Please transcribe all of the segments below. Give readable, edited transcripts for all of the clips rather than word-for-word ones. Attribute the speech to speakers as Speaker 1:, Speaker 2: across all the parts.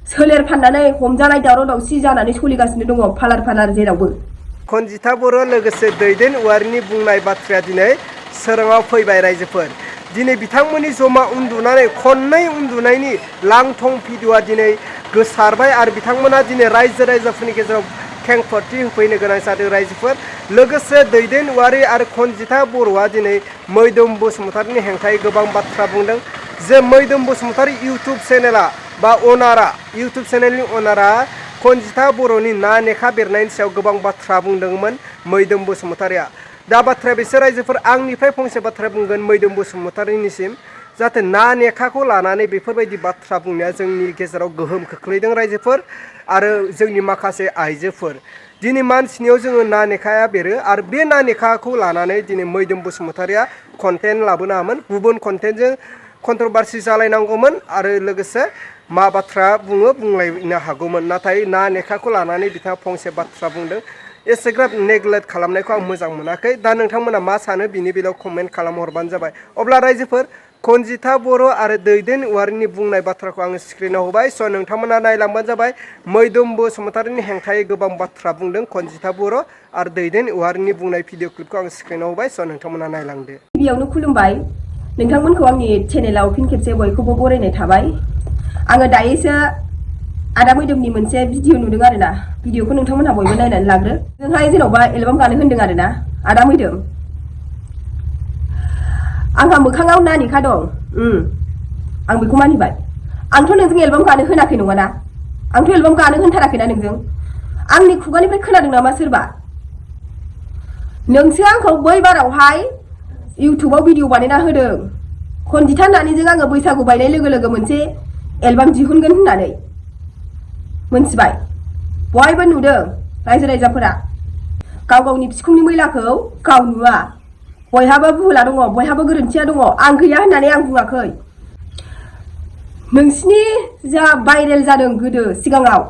Speaker 1: सोलेर फाननानै हमजानाय दावराव दावसि जानानै सोलिगासिनो दङ फालार फालार जेरावबो।
Speaker 2: खनजिता बर' लोगोसे दैदेन औवारिनि बुंनाय बाथ्राया दिनै सोराङाव फैबाय रायजोफोर। दिनै बिथांमोननि जमा उन्दुनानै खननै उन्दुनायनि लांथं भिडिअ'आ दिनै गोसारबाय आरो बिथांमोना दिनै रायजो राजाफोरनि गेजेराव खेंफोरथि होफैनो गोनां जादों रायजोफोर। लोगोसे दैदेन औवारि आरो खनजिता बर'आ दिनै मैदोम बसुमतारिनि हेंथायै गोबां बाथ्रा बुंदों। जे मैदोम बसुमतारि इउटुब चेनेला बा अनारा इउटुब चेनेलनि अनारा खनजिता बर'नि ना नेखा बेरनायनि सायाव गोबां बाथ्रा बुंदोंमोन मैदोम बसुमतारिया। दा बाथ्राया बिसोर रायजोफोर आंनिफ्राय फंसे बाथ्रा बुंगोन मैदोम बसुमतारिनिसिम जाहाथे ना नेखाखौ लानानै बेफोरबायदि बाथ्रा बुंनाया जोंनि गेजेराव गोहोम खोख्लैदों रायजोफोर आरो जोंनि माखासे आइजोफोर। दिनै मानसिनियाव जोङो ना नेखाया बेरो आरो बे ना नेखाखौ लानानै दिनै मैदोम बसुमतारिया कन्टेन्ट लाबोनाङामोन, गुबुन कन्टेन्टजों कन्ट्रभार्सि जालायनांगौमोन आरो लोगोसे मा बाथ्रा बुङो बुंलायनो हागौमोन। नाथाय ना नेखाखौ लानानै बिथाङा फंसे बाथ्रा बुंदों। एसेग्राब नेग्लेक्ट खालामनायखौ आं मोजां मोनाखै। दा नोंथांमोना मा सानो बिनि बेलायाव कमेन्ट खालामहरबानो जाबाय। अब्ला रायजोफोर खनजिता बर' आरो दैदेन औवारिनि बुंनाय बाथ्राखौ आङो स्क्रिनाव होबाय। स' नोंथांमोना नायलांबानो जाबाय। मैदोम बसुमतारिनि हेंथायै गोबां बाथ्रा बुंदों खनजिता बर' आरो दैदेन औवारिनि बुंनाय भिडिअ क्लिपखौ आं स्क्रिनाव होबाय। स' नोंथांमोना नायलांदो।
Speaker 1: गिबियावनो खुलुमबाय नोंथांमोनखौ आंनि चेनेलाव फिन खेबसे बयखौबो बरायनाय थाबाय। आङो दायोसो आदा मैदोमनि मोनसे भिडिअ नुदों आरोना। भिडिअखौ नोंथांमोनहा बयबो नायनानै लाग्रो। जोंहाय जेन'बा एलबाम गानो होन्दों आरोना आदा मैदोम। आंहा मोखाङाव ना नेखा दं। आं बेखौ मानिबाय। आंथ' नोंजों एलबाम गानो होनाखै नङाना। आंथ' एलबाम गानो होनथाराखैना नोंजों। आंनि खुगानिफ्राय खोनादों नामा सोरबा? नोंसो आंखौ बै बारावहाय इउटुबाव भिडिअ बानायना होदों खनजिता नानिजों आङो बैसागु बायनाय लोगो लोगो मोनसे एलबाम दिहुनगोन होननानै मोनथिबाय। बयबो नुदों रायजो राजाफोरा। गाव गावनि बिखुंनि मैलाखौ गाव नुवा। बयहाबो भुला दङ, बयहाबो गोरोन्थिया दङ। आं गैया होननानै आं बुङाखै। नोंसिनि जा भाइरेल जादों गोदो सिगाङाव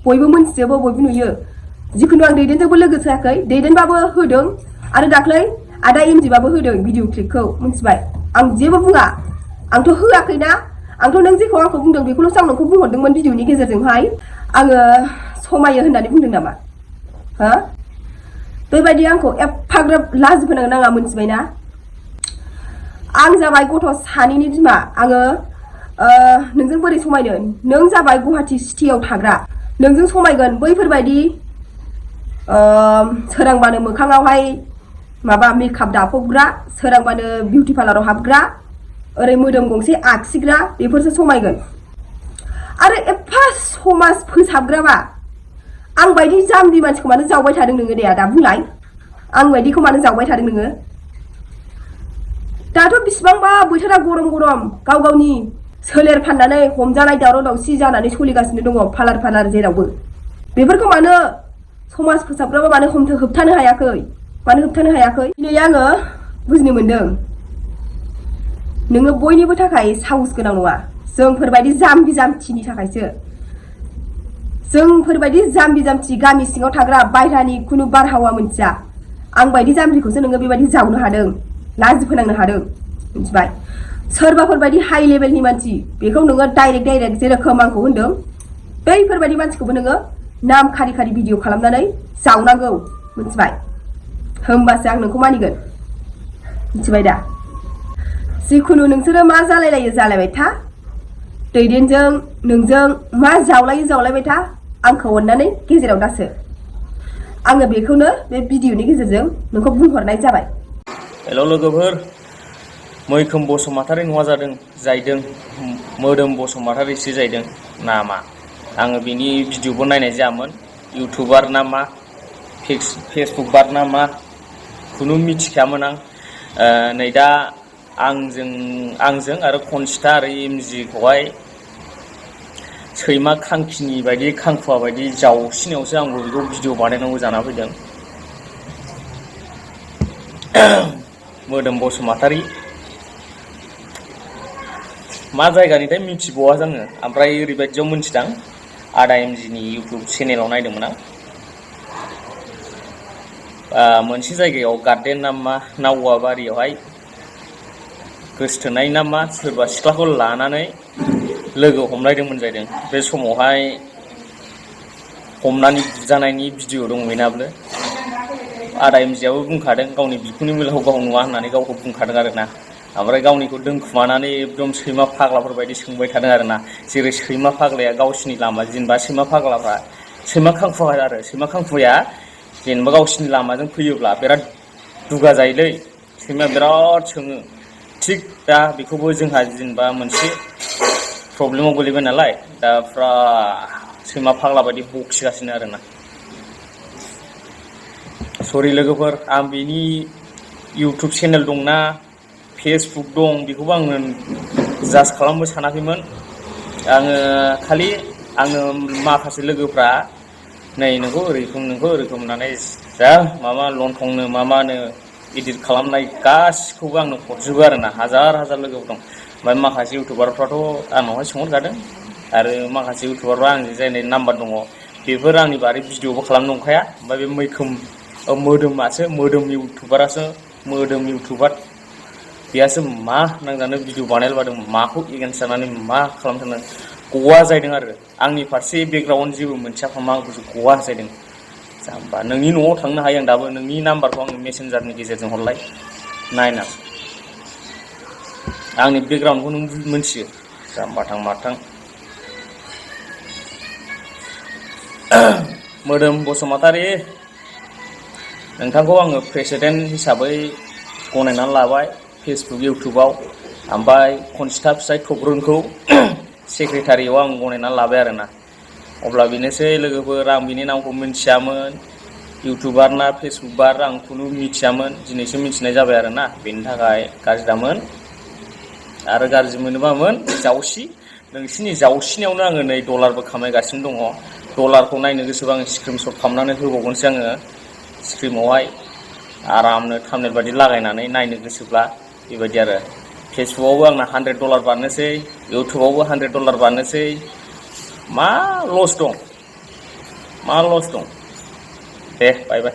Speaker 1: बयबो मोनथिजोबो, बयबो नुयो। जिखुनु आं दैदेनजोंबो लोगो जायाखै। दैदेनबाबो होदों आरो दाख्लै आदा एमजिबाबो होदों भिडिअ क्लिपखौ मोनथिबाय। आं जेबो बुङा। आंथ' होआखैना। आंथ' नों जेखौ आंखौ बुंदों बेखौल'सो आं नोंखौ बुंहरदोंमोन भिडिअनि गेजेरजोंहाय। आङो समायो होननानै बुंदों नामा? हो? बेबायदि आंखौ एफाग्राब लाज फोनांनो नाङा मोनथिबायना। आं जाबाय गथ' सानैनि बिमा। आङो नोंजों बोरै समायनो? नों जाबाय गुवाहाटि सिटियाव थाग्रा। नोंजों समायगोन बैफोरबायदि सोरांबानो मोखाङावहाय माबा मेकआप दाफबग्रा, सोरांबानो बिउटि पार्लाराव हाबग्रा, ओरै मोदोम गंसे आखिग्रा बेफोरसो समायगोन। आरो एफा समाज फोसाबग्राबा आं बायदि जाम्बि मानसिखौ मानो जावबाय थादों नोङो दे आदा बुंलाय? आं बायदिखौ मानो जावबाय थादों नोङो? दाथ' बिसिबांबा बोथोरा गरम गरम गाव गावनि सोलेर फाननानै हमजानाय दावराव दावसि जानानै सोलिगासिनो दङ फालार फालार जेरावबो। बेफोरखौ मानो समाज फोसाबग्राबा मानो होबथानो हायाखै? मानो होबथानो हायाखै? दिनै आङो बुजिनो मोनदों नोङो बयनिबो थाखाय साहस गोनां नङा। जोंफोरबायदि जाम्बि जाम्थिनि थाखायसो। जोंफोरबायदि जाम्बि जाम्थि गामि सिङाव थाग्रा बायह्रानि खुनु बारहावा मोनथिया आं बायदि जाम्बिखौसो नोङो बेबायदि जावनो हादों, लाजि फोनांनो हादों मिथिबाय। सोरबाफोरबायदि हाइ लेभेलनि मानसि बेखौ नोङो डाइरेक्ट जेरोखोम आंखौ होनदों बैफोरबायदि मानसिखौबो नोङो नाम खारि खारि भिडिअ खालामनानै जावनांगौ मिथिबाय। होमबासो आं नोंखौ मानिगोन मिथिबाय दा। जिखुनु नोंसोरो मा जालायलायो जालायबाय था। दैदेनजों नोंजों मा जावलायो जावलायबाय था। आंखौ अननानै गेजेराव दासो। आङो बेखौनो बे भिडिअनि गेजेरजों नोंखौ बुंहरनाय जाबाय।
Speaker 3: हेल' लोगोफोर, मैखोम बसुमतारी नङा जादों जायदों मोदोम बसुमतारीसो जाहैदों नामा। आङो बिनि भिडिअबो नायनाय जायामोन। इउटुबार ना मा, फेसबुकबार ना मा खुनु मिथिखायामोन आं। नै दा आंजों आरो खनजिता आरो एमजिखौहाय सैमा खांखिनि बायदि खांखुवा बायदि जावसिनायावसो आंबो बेखौ भिडिअ बानायनांगौ जाना फैदों। मोदोम बसुमतारी मा जायगानिथाय मिथिबावा जोङो। ओमफ्राय ओरैबायदियाव मिथिदां आदा एमजिनि इउटुब चेनेलाव नायदोंमोन आं। मोनसे जायगायाव गार्डेन ना मा नावा बारियावहाय गोसथोनाय ना मा सोरबा सिख्लाखौ लानानै लोगो हमलायदोंमोन जाहैदों। बे समावहाय हमनानै बुजानायनि भिडिअ दं बेनाबो। आदा एमजिआबो बुंखादों गावनि बिखुंनि मैलाखौ गाव नुवा होननानै गावखौ बुंखादों आरोना। ओमफ्राय गावनिखौ दोनखुमानानै एकदम सैमा फाग्लाफोर बायदि सोंबाय थादों आरोना। जेरै सैमा फाग्लाया गावसिनि लामा, जेनेबा सैमा फाग्लाफ्रा सैमा खांखुवा आरो सैमा खांखुया जेनेबा गावसिनि लामाजों फैयोब्ला बिराद दुगा जायोलै, सैमाया बिराद सोङो। थिग दा बेखौबो जोंहा जेनेबा मोनसे प्रब्लेमाव गोलैबाय नालाय, दा फुरा सैमा फाग्ला बायदि बखिगासिनो आरोना। सरि लोगोफोर, आं बेनि इउटुब चेनेल दंना फेसबुक दं बेखौबो आङो जाज खालामनो सानाखैमोन। आङो खालि आङो माखासे लोगोफ्रा नै नोंखौ ओरैखम नोंखौ ओरैखम होननानै जा माबा लंथंनो मानो इदिट खालामनाय गासिखौबो आंनो हरजोबो आरोना। हाजार हाजार लोगोफोर दं। ओमफ्राय माखासे इउटुबारफ्राथ' आंनावहाय सोंहरखादों, आरो माखासे इउटुबारफ्रा आंजों जायनि नाम्बार दङ बेफोर आंनि बारै भिडिअबो खालामनो नंखाया। ओमफ्राय बे मैखोम मोदोमासो, मोदोम इउटुबारासो, मोदोम इउटुबार बेयासो मा नांजानो भिडिअ बानायला बादों, माखौ एगेन्स्ट जानानै मा खालामनो सानदों गवा जाहैदों आरो। आंनि फारसे बेकग्राउन्ड जेबो मोनथियाखै मा गवा जाहैदों। जाम्बा, नोंनि न'आव थांनो हायो आं दाबो, नोंनि नाम्बारखौ आंनो मेसेन्जारनि गेजेरजों हरलाय नायना। आंनि बेकग्राउन्डखौ नों मोनथियो, जाम्बाथां माथां। मोदोम बसुमतारी, नोंथांखौ आङो प्रेसिडेन्ट हिसाबै गनायनानै लाबाय फेसबुक इउटुबाव। ओमफ्राय खनजिता फिसाइ थग्रोनखौ सेक्रेटारियाव आं गनायनानै लाबाय आरोना। अब्ला बेनोसै लोगोफोर, आं बिनि नामखौ मिथियामोन, इउटुबार ना फेसबुकबार आं खुनु मिथियामोन, दिनैसो मिथिनाय जाबाय आरोना। बेनि थाखाय गाज्रि दामोन, आरो गाज्रि मोनोबामोन जावसि। नोंसिनि जावसिनायावनो आङो नै डलारबो खामायगासिनो दङ। डलारखौ नायनो गोसोबा आं स्क्रिनशट खालामनानै होबावगोनसो आङो स्क्रिमावहाय आरामनो थाम्बनेल बादि लागायनानै नायनो गोसोब्ला। बेबायदि आरो फेसबुकआवबो आंना $100 बारनोसै, इउटुबावबो $100 बारनोसै। मा लस दं, मा लस दं? दे बाय बाय।